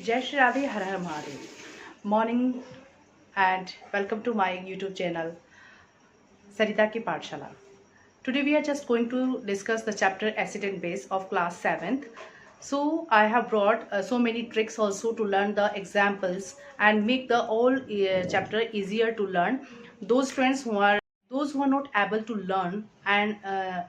Jai Shri Radhe, Har Har Mahadev. Morning and welcome to my YouTube channel, Sarita Ki Pathshala. Today we are just going to discuss the chapter Acid and Base of class 7th. So I have brought so many tricks also to learn the examples and make the whole chapter easier to learn. Those who are not able to learn and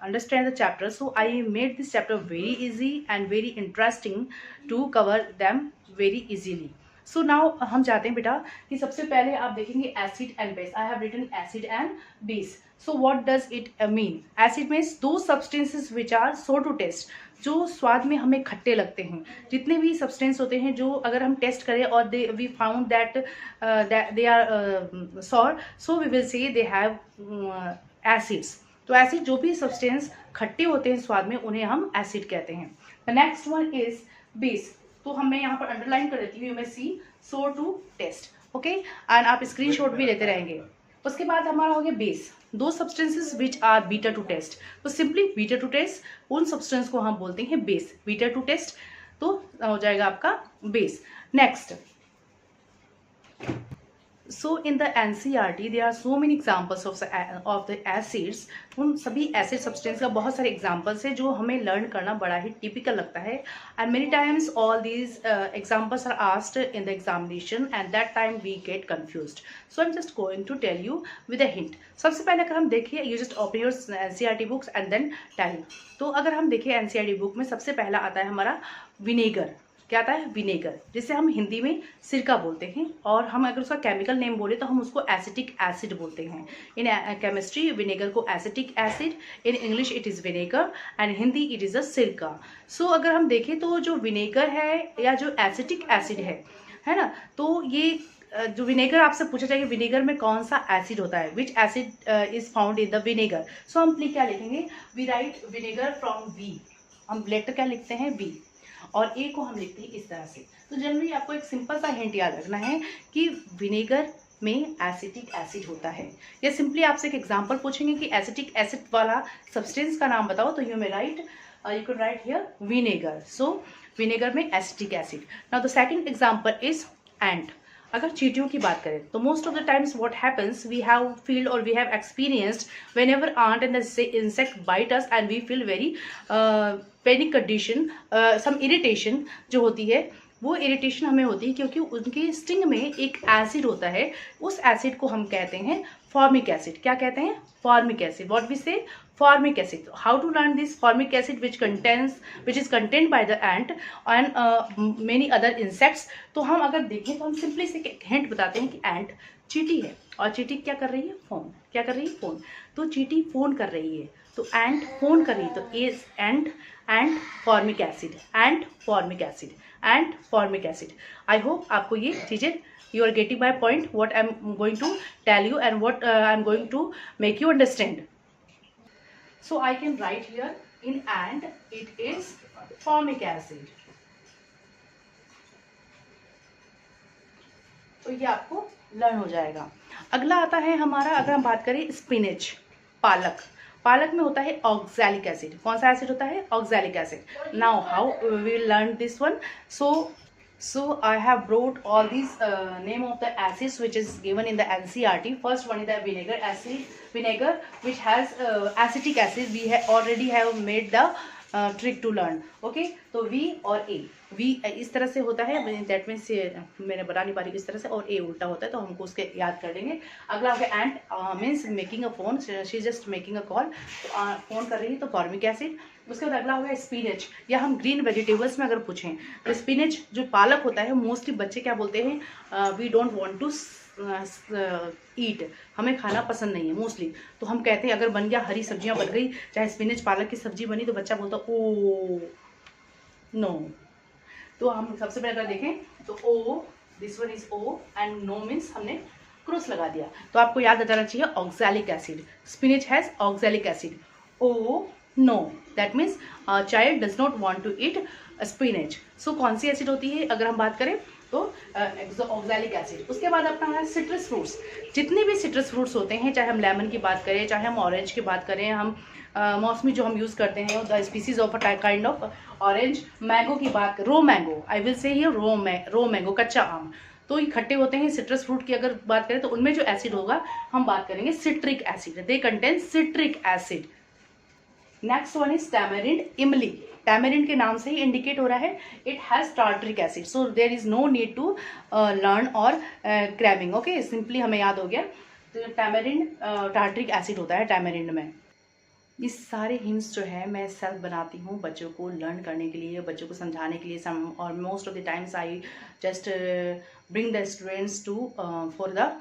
understand the chapter, so I made this chapter very easy and very interesting to cover them very easily. So now हम जाते हैं बेटा कि सबसे पहले आप देखेंगे acid and base. I have written acid and base. So what does it mean? Acid means those substances which are sour to taste, जो स्वाद में हमें खट्टे लगते हैं. जितने भी सब्सटेंस होते हैं जो अगर हम टेस्ट करें और we found that they are sour, so we will say they have acids. तो एसिड जो भी सब्सटेंस खट्टे होते हैं स्वाद में, उन्हें हम एसिड कहते हैं. The next one is base. तो मैं यहाँ पर अंडरलाइन कर देती हूँ, you may see sour to taste. Okay, and आप स्क्रीनशॉट भी लेते रहेंगे. उसके बाद हमारा हो गया बेस. दो substances which are bitter to taste. तो सिंपली बीटर टू टेस्ट, उन सब्सटेंस को हम बोलते हैं बेस. बीटर टू टेस्ट तो हो जाएगा आपका base. Next, so in the NCERT there are so many examples of the acids. उन सभी एसिड सब्सटेंस का बहुत सारे एग्जाम्पल्स है जो हमें लर्न करना बड़ा ही टिपिकल लगता है. And many times all these examples are asked in the examination and that time we get confused. So I am just going to tell you with a hint. सबसे पहले अगर हम देखिए, you just open your NCERT books and then tell. तो अगर हम देखिए NCERT book में सबसे पहला आता है हमारा विनेगर. क्या आता है? विनेगर, जिसे हम हिंदी में सिरका बोलते हैं. और हम अगर उसका केमिकल नेम बोले तो हम उसको एसिटिक एसिड बोलते हैं. इन केमिस्ट्री विनेगर को acetic acid, in English it is vinegar and Hindi it is a सिरका. सो अगर हम देखें तो जो विनेगर है या जो एसिटिक एसिड है ना, तो ये जो विनेगर आपसे पूछा जाएगा विनेगर में कौन सा एसिड होता है, which acid is found in the vinegar. So हम क्या लिखेंगे? We write vinegar from V. हम लेटर क्या लिखते हैं? वी. और ए को हम लिखते हैं इस तरह से. तो जनरली आपको एक सिंपल सा हिंट याद रखना है कि विनेगर में एसिटिक एसिड होता है. या सिंपली आपसे एक एग्जांपल पूछेंगे कि एसिटिक एसिड वाला सब्सटेंस का नाम बताओ, तो you can write here vinegar. So vinegar में acetic acid. Now the second example is ant. अगर चींटियों की बात करें तो most of the times what happens, we have feeled और we have experienced whenever ant and the insect bite us and we feel very panic condition, some irritation जो होती है, वो इरिटेशन हमें होती है क्योंकि उनके स्टिंग में एक एसिड होता है. उस एसिड को हम कहते हैं फॉर्मिक एसिड. क्या कहते हैं? Formic acid. What we say? Formic acid. How to learn this formic acid which is contained by the ant and many other insects. तो हम अगर देखें तो हम सिंपली से हिंट बताते हैं कि एंट चींटी है और चींटी क्या कर रही है? फोन. क्या कर रही है? फोन. तो चींटी फोन कर रही है, तो एंट फोन कर रही है, तो is ant and formic acid. And formic acid. And formic acid. I hope आपको ये चीज़ें, you are getting my point, what I'm going to tell you and what I'm going to make you understand. So I can write here in and it is formic acid. तो ये आपको learn हो जाएगा. अगला आता है हमारा, अगर हम बात करें स्पिनच, पालक. पालक में होता है ऑक्सैलिक एसिड. कौन सा एसिड होता है? Oxalic acid. Now how we will learn this one? So I have brought all these name of the acids which is given in the NCERT. First one is the vinegar acid. Vinegar which has acetic acid. We already have made the trick to learn. Okay, तो V और A. V इस तरह से होता है, that means मैंने बता नहीं पा रही इस तरह से, और A उल्टा होता है, तो हमको उसके याद कर लेंगे. अगला हो गया ant means making a phone. She just making a call, तो फोन कर रही है, तो फॉर्मिक एसिड. उसके बाद अगला हो गया स्पिनच. या हम ग्रीन वेजिटेबल्स में अगर पूछें तो स्पिनच जो पालक होता है, मोस्टली बच्चे क्या बोलते हैं? We don't want to eat. हमें खाना पसंद नहीं है मोस्टली. तो हम कहते हैं अगर बन गया, हरी सब्जियां बन गई, चाहे स्पिनच पालक की सब्जी बनी, तो बच्चा बोलता ओ नो. तो हम सबसे पहले अगर देखें तो oh, this one is oh and no means हमने क्रॉस लगा दिया. तो आपको याद आ जाना चाहिए oxalic acid. Spinach has oxalic acid. Oh no, that means a child does not want to eat spinach. So कौन सी एसिड होती है अगर हम बात करें तो ऑक्सैलिक एसिड। उसके बाद अपना है सिट्रस फ्रूट्स। जितने भी सिट्रस फ्रूट्स होते हैं, चाहे हम लेमन की बात करें, चाहे हम ऑरेंज की बात करें, हम मौसमी जो हम यूज़ करते हैं the species of a kind of orange, mango की बात करें, raw mango, I will say here raw mango, कच्चा आम, तो ये खट्टे होते हैं। सिट्रस फ्रूट की अगर बात करें तो उनमें जो एसिड होगा हम बात करेंगे citric acid, they contain citric acid. Next one is tamarind, इमली। टैमरिंड के नाम से ही इंडिकेट हो रहा है it has tartaric acid, so there is no need to learn or cramming, okay, simply हमें याद हो गया। तो टैमरिंड टार्टरिक एसिड होता है टैमरिंड में। ये सारे हिंट्स जो है मैं सेल्फ बनाती हूँ बच्चों को लर्न करने के लिए, बच्चों को समझाने के लिए, some or most of the times I just bring the students to for the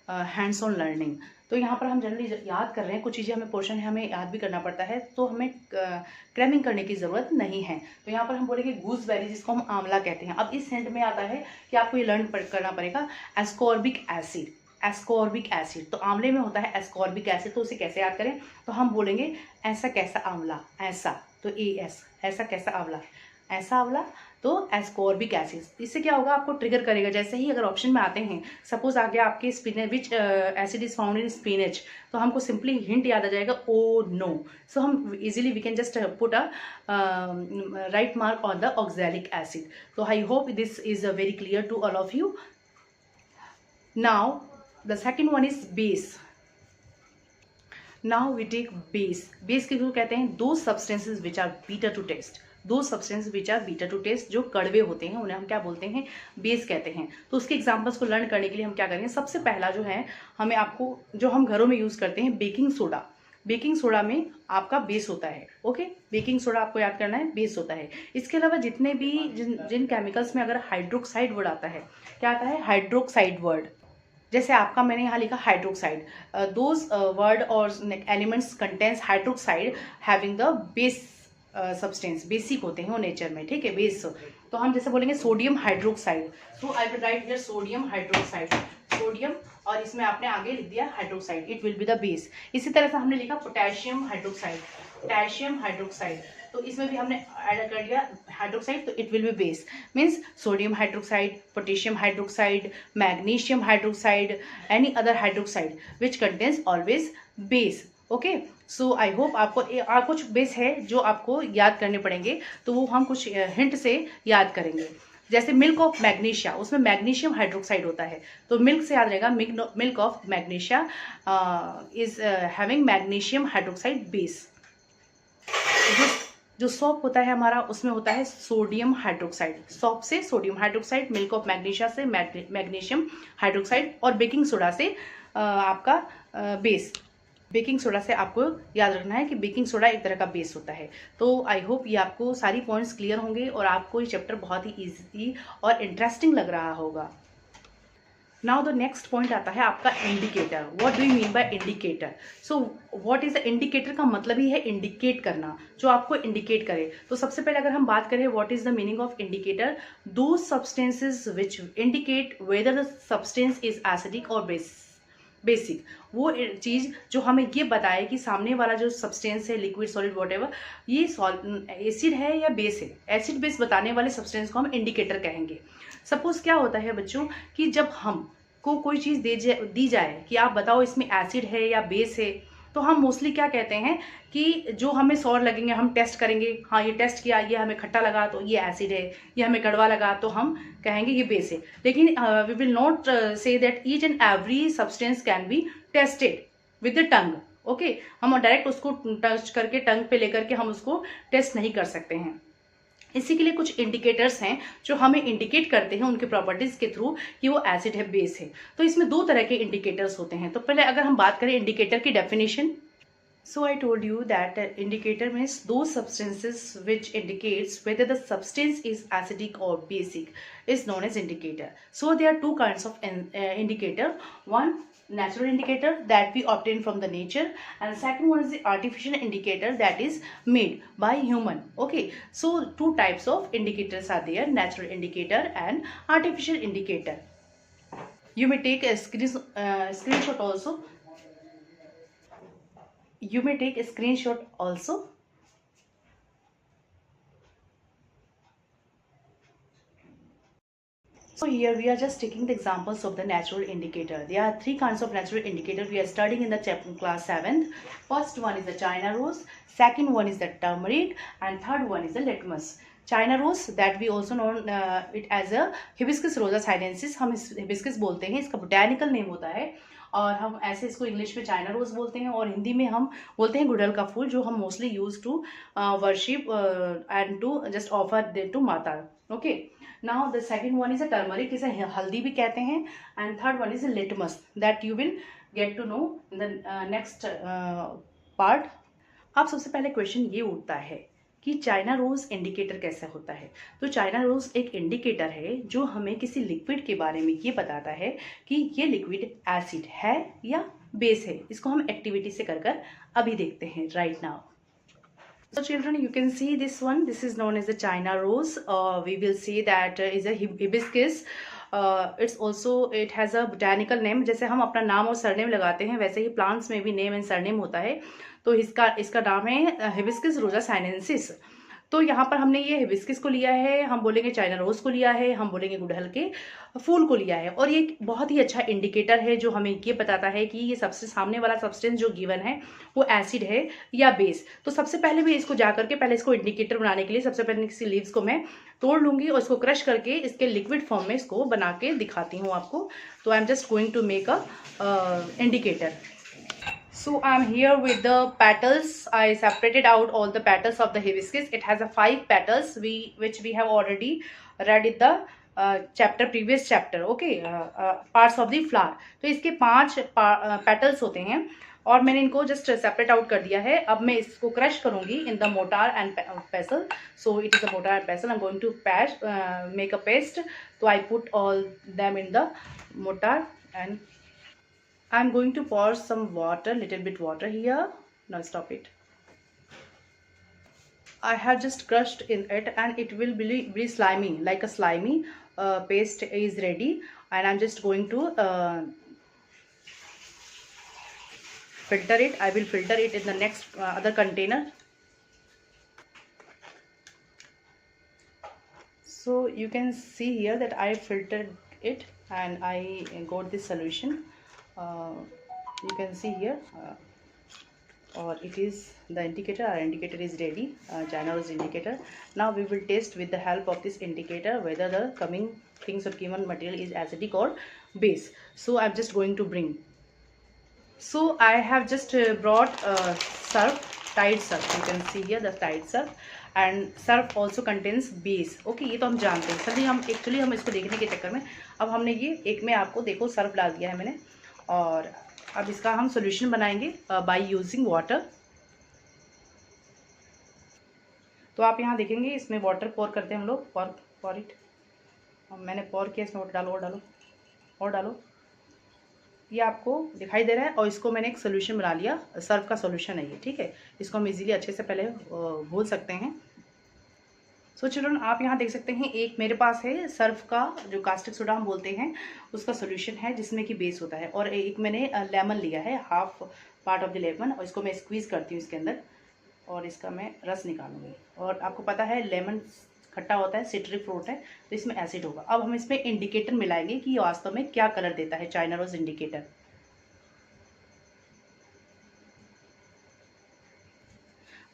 hands on learning. तो यहाँ पर हम जनरली याद कर रहे हैं, कुछ चीज़ें हमें पोर्शन है हमें याद भी करना पड़ता है, तो हमें क्रैमिंग करने की ज़रूरत नहीं है। तो यहाँ पर हम बोलेंगे गूसबेरी, जिसको हम आंवला कहते हैं। अब इस हिंट में आता है कि आपको ये लर्न करना पड़ेगा एस्कॉर्बिक एसिड। एस्कॉर्बिक एसिड, तो आंवले में होता है एस्कॉर्बिक एसिड, तो उसे कैसे याद करें, तो हम बोलेंगे ऐसा कैसा आंवला, ऐसा, तो एस, ऐसा कैसा आंवला, ऐसा आंवला, तो एस्कॉर्बिक एसिड। इससे क्या होगा, आपको ट्रिगर करेगा। जैसे ही अगर ऑप्शन में आते हैं, सपोज आ गया आपके spinach, which acid is found in spinach, तो हमको सिंपली हिंट याद आ जाएगा, ओ नो। सो हम easily we can just put a right mark on the oxalic acid. तो I hope this is very clear to all of you. Now the second one is base. Now we take base. Base किसको कहते हैं, दो substances which are bitter to taste. दो substances which are bitter to taste, जो कड़वे होते हैं उन्हें हम क्या बोलते हैं, बेस कहते हैं। तो उसके एग्जांपल्स को लर्न करने के लिए हम क्या करेंगे, सबसे पहला जो है हमें आपको जो हम घरों में यूज करते हैं बेकिंग सोडा। बेकिंग सोडा में आपका बेस होता है, ओके, बेकिंग सोडा आपको याद करना है, बेस होता है। इसके अलावा जितने भी जिन केमिकल्स में अगर हाइड्रोक्साइड वर्ड आता है, क्या आता है, हाइड्रोक्साइड वर्ड। जैसे आपका मैंने यहाँ लिखा हाइड्रोक्साइड, दोज वर्ड और elements contains hydroxide having the base substance, basic होते हैं वो नेचर में, ठीक है, बेस। तो हम जैसे बोलेंगे सोडियम हाइड्रोक्साइड, तो I will write here sodium hydroxide, sodium, और इसमें आपने आगे लिख दिया hydroxide, it will be the base. इसी तरह से हमने लिखा पोटेशियम हाइड्रोक्साइड, पोटेशियम हाइड्रोक्साइड, तो इसमें भी हमने ऐड कर दिया हाइड्रोक्साइड, तो it will be base. Means sodium hydroxide, potassium hydroxide, magnesium hydroxide, any other hydroxide which contains always base, okay. So I hope आपको कुछ बेस है जो आपको याद करने पड़ेंगे, तो वो हम कुछ हिंट से याद करेंगे। जैसे मिल्क ऑफ मैग्नीशिया, उसमें मैग्नीशियम हाइड्रोक्साइड होता है, तो मिल्क से याद रहेगा milk of magnesia is having magnesium hydroxide base. जो सॉप होता है हमारा, उसमें होता है सोडियम हाइड्रोक्साइड, सॉप से sodium hydroxide, milk of magnesia से मैग्नीशियम हाइड्रोक्साइड, और बेकिंग सोडा से आपका बेस। बेकिंग सोडा से आपको याद रखना है कि बेकिंग सोडा एक तरह का बेस होता है। तो आई होप ये आपको सारी पॉइंट्स क्लियर होंगे और आपको ये चैप्टर बहुत ही ईजी और इंटरेस्टिंग लग रहा होगा। नाउ द नेक्स्ट पॉइंट आता है आपका indicator. What do you mean by indicator? So what is the indicator का मतलब ही है इंडिकेट करना, जो आपको इंडिकेट करे। तो सबसे पहले अगर हम बात करें what is the meaning of indicator, those substances which indicate whether the substance is acidic और बेसिक, वो चीज़ जो हमें ये बताए कि सामने वाला जो सब्सटेंस है, लिक्विड सॉलिड वॉटेवर, ये एसिड है या बेस है। एसिड बेस बताने वाले सब्सटेंस को हम इंडिकेटर कहेंगे। सपोज क्या होता है बच्चों कि जब हम को कोई चीज़ दी जाए कि आप बताओ इसमें एसिड है या बेस है, तो हम मोस्टली क्या कहते हैं कि जो हमें सौर लगेंगे हम टेस्ट करेंगे, हाँ ये टेस्ट किया, ये हमें खट्टा लगा तो ये एसिड है, ये हमें कड़वा लगा तो हम कहेंगे ये बेस है। लेकिन we will not say that each and every substance can be tested with the tongue, okay. हम डायरेक्ट उसको टच करके टंग पे लेकर के हम उसको टेस्ट नहीं कर सकते हैं। इसी के लिए कुछ इंडिकेटर्स हैं जो हमें इंडिकेट करते हैं उनके प्रॉपर्टीज के थ्रू कि वो एसिड है, बेस है। तो इसमें दो तरह के इंडिकेटर्स होते हैं। तो पहले अगर हम बात करें इंडिकेटर की definition, so I told you that indicator means those substances which indicates whether the substance is acidic or basic is known as indicator. So there are two kinds of indicator. One, natural indicator that we obtain from the nature, and second one is the artificial indicator that is made by human, okay. So two types of indicators are there, natural indicator and artificial indicator. You may take a screenshot also. You may take a screenshot also. So here we are just taking the examples of the natural indicator. There are three kinds of natural indicator we are studying in the chapter class 7th. First one is the China rose, second one is the turmeric, and third one is the litmus. China rose that we also know it as a hibiscus rosa sinensis. हम इस hibiscus बोलते हैं, इसका botanical name होता है और हम ऐसे इसको इंग्लिश में चाइना रोज बोलते हैं और हिंदी में हम बोलते हैं गुड़हल का फूल, जो हम mostly use to worship and to just offer to माता. Okay, now the second one is a turmeric, इसे हल्दी भी कहते हैं, and third one is litmus that you will get to know in the next part. अब सबसे पहले question ये उठता है कि चाइना रोज इंडिकेटर कैसा होता है. तो चाइना रोज एक इंडिकेटर है जो हमें किसी लिक्विड के बारे में ये बताता है कि ये लिक्विड एसिड है या बेस है. इसको हम एक्टिविटी से कर अभी देखते हैं right now. So children, you can see this one. This is known as the China rose. We will see that is a hibiscus. It has a botanical name. जैसे हम अपना नाम और सरनेम लगाते हैं वैसे ही प्लांट्स में भी नेम एंड सरनेम होता है. तो इसका नाम है हिबिस्कस रोजा साइनेंसिस. तो यहाँ पर हमने ये हिबिस्कस को लिया है, हम बोलेंगे चाइना रोज को लिया है, हम बोलेंगे गुड़हल के फूल को लिया है. और ये बहुत ही अच्छा इंडिकेटर है जो हमें ये बताता है कि ये सबसे सामने वाला सब्सटेंस जो गिवन है वो एसिड है या बेस. तो सबसे पहले मैं इसको जा करके पहले इसको इंडिकेटर बनाने के लिए सबसे पहले किसी लीव्स को मैं तोड़ लूंगी और इसको क्रश करके इसके लिक्विड फॉर्म में इसको बना के दिखाती हूँ आपको. तो I am just going to make a indicator. So I'm here with the petals. I separated out all the petals of the hibiscus. It has a 5 petals which we have already read in the previous chapter. Okay, parts of the flower. तो इसके 5 petals होते हैं और मैंने इनको just separate out कर दिया है. अब मैं इसको क्रश करूंगी in the mortar and pestle. So it is a mortar and pestle. I am going to make a paste. तो I put all them in the mortar and I'm going to pour some water, little bit water here. Now stop it. I have just crushed in it and it will be slimy, like a slimy paste is ready. And I'm just going to filter it. I will filter it in the next other container. So you can see here that I filtered it and I got this solution. You can see here or it is the indicator. Our indicator is ready, China rose indicator. Now we will test with the help of this indicator whether the coming things or given material is acidic or base. So I'm just going to bring. So I have just brought surf, Tide surf. You can see here the Tide surf and surf also contains base. Okay, ये तो हम जानते हैं. सभी हम actually हम इसको देखने के चक्कर में अब हमने ये एक में आपको देखो सर्फ डाल दिया है मैंने और अब इसका हम सॉल्यूशन बनाएंगे बाय यूजिंग वाटर. तो आप यहाँ देखेंगे इसमें वाटर पोर करते हैं हम लोग. पॉर इट. मैंने पोर किया, इसमें वाटर डालो और डालो और डालो. ये आपको दिखाई दे रहा है और इसको मैंने एक सोल्यूशन बना लिया. सर्फ का सोल्यूशन है ये. ठीक है, इसको हम इजीली अच्छे से पहले घोल सकते हैं. सो चिल्ड्रन, आप यहाँ देख सकते हैं एक मेरे पास है सर्फ का जो कास्टिक सोडा हम बोलते हैं उसका सोल्यूशन है जिसमें कि बेस होता है. और एक मैंने लेमन लिया है, half part of the lemon, और इसको मैं स्क्वीज़ करती हूँ इसके अंदर और इसका मैं रस निकालूंगी. और आपको पता है लेमन खट्टा होता है, सिट्रिक फ्रूट है, तो इसमें एसिड होगा. अब हम इसमें इंडिकेटर मिलाएंगे कि ये वास्तव में क्या कलर देता है चाइना रोज इंडिकेटर.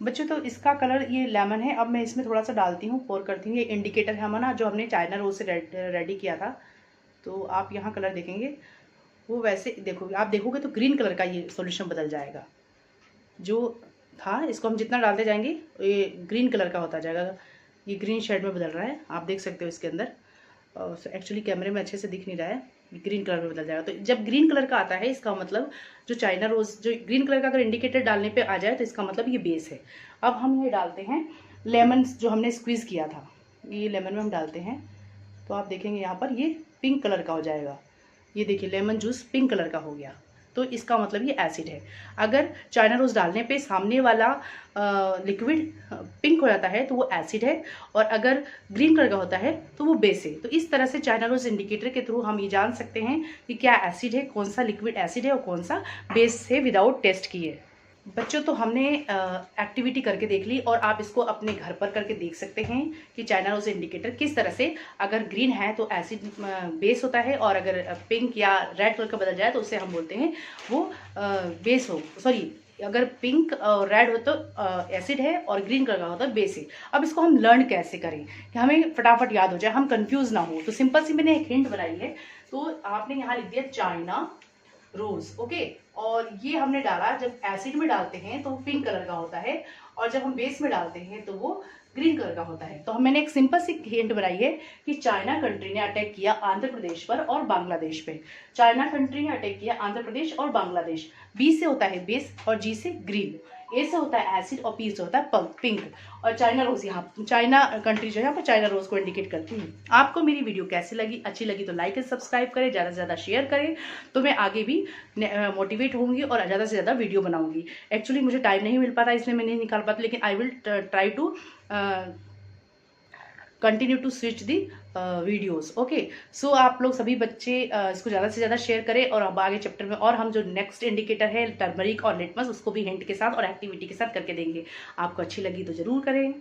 बच्चों तो इसका कलर ये लेमन है. अब मैं इसमें थोड़ा सा डालती हूँ, पोर करती हूँ. ये इंडिकेटर है हमारा जो हमने चाइना रोज से रेडी किया था. तो आप यहाँ कलर देखेंगे वो वैसे देखोगे, आप देखोगे तो ग्रीन कलर का ये सॉल्यूशन बदल जाएगा. जो था इसको हम जितना डालते जाएंगे ये ग्रीन कलर का होता जाएगा. ये ग्रीन शेड में बदल रहा है, आप देख सकते हो इसके अंदर. एक्चुअली कैमरे में अच्छे से दिख नहीं रहा है, ग्रीन कलर में बदल जाएगा. तो जब ग्रीन कलर का आता है इसका मतलब जो चाइना रोज जो ग्रीन कलर का अगर इंडिकेटर डालने पे आ जाए तो इसका मतलब ये बेस है. अब हम ये डालते हैं लेमन जो हमने स्क्वीज़ किया था, ये लेमन में हम डालते हैं. तो आप देखेंगे यहाँ पर ये पिंक कलर का हो जाएगा. ये देखिए लेमन जूस पिंक कलर का हो गया. तो इसका मतलब ये एसिड है. अगर चाइना रोज डालने पे सामने वाला लिक्विड पिंक हो जाता है तो वो एसिड है, और अगर ग्रीन कलर का होता है तो वो बेस है. तो इस तरह से चाइना रोज इंडिकेटर के थ्रू हम ये जान सकते हैं कि क्या एसिड है, कौन सा लिक्विड एसिड है और कौन सा बेस है विदाउट टेस्ट किए. बच्चों, तो हमने एक्टिविटी करके देख ली और आप इसको अपने घर पर करके देख सकते हैं कि चाइना रोज इंडिकेटर किस तरह से, अगर ग्रीन है तो एसिड बेस होता है, और अगर पिंक या रेड कलर का बदल जाए तो उसे हम बोलते हैं वो बेस हो, सॉरी, अगर पिंक और रेड हो तो एसिड है और ग्रीन कलर का होता है बेस है। अब इसको हम लर्न कैसे करें कि हमें फटाफट याद हो जाए, हम कंफ्यूज ना हो, तो सिंपल सी मैंने एक हिंट बनाई है। तो आपने यहाँ लिख दिया चाइना रोज, ओके। और ये हमने डाला, जब एसिड में डालते हैं तो वो पिंक कलर का होता है, और जब हम बेस में डालते हैं तो वो ग्रीन कलर का होता है। तो मैंने एक सिंपल सी हिंट बनाई है कि चाइना कंट्री ने अटैक किया आंध्र प्रदेश पर और बांग्लादेश पे। चाइना कंट्री ने अटैक किया आंध्र प्रदेश और बांग्लादेश। बी से होता है बेस और जी से ग्रीन, ए से होता है एसिड और पी से होता है पिंक। और चाइना रोज, यहाँ चाइना कंट्री जो है यहाँ पर चाइना रोज को इंडिकेट करती है। आपको मेरी वीडियो कैसी लगी, अच्छी लगी तो लाइक एंड सब्सक्राइब करें, ज़्यादा से ज़्यादा शेयर करें, तो मैं आगे भी मोटिवेट होंगी और ज़्यादा से ज़्यादा वीडियो बनाऊंगी। एक्चुअली मुझे टाइम नहीं मिल पाता, इसलिए मैं नहीं निकाल पाती, लेकिन I will try to continue to switch the videos, okay. So आप लोग सभी बच्चे इसको ज़्यादा से ज़्यादा शेयर करें, और अब आगे चैप्टर में और हम जो नेक्स्ट इंडिकेटर है टर्मरिक और लिटमस, उसको भी हिंट के साथ और एक्टिविटी के साथ करके देंगे। आपको अच्छी लगी तो ज़रूर करें।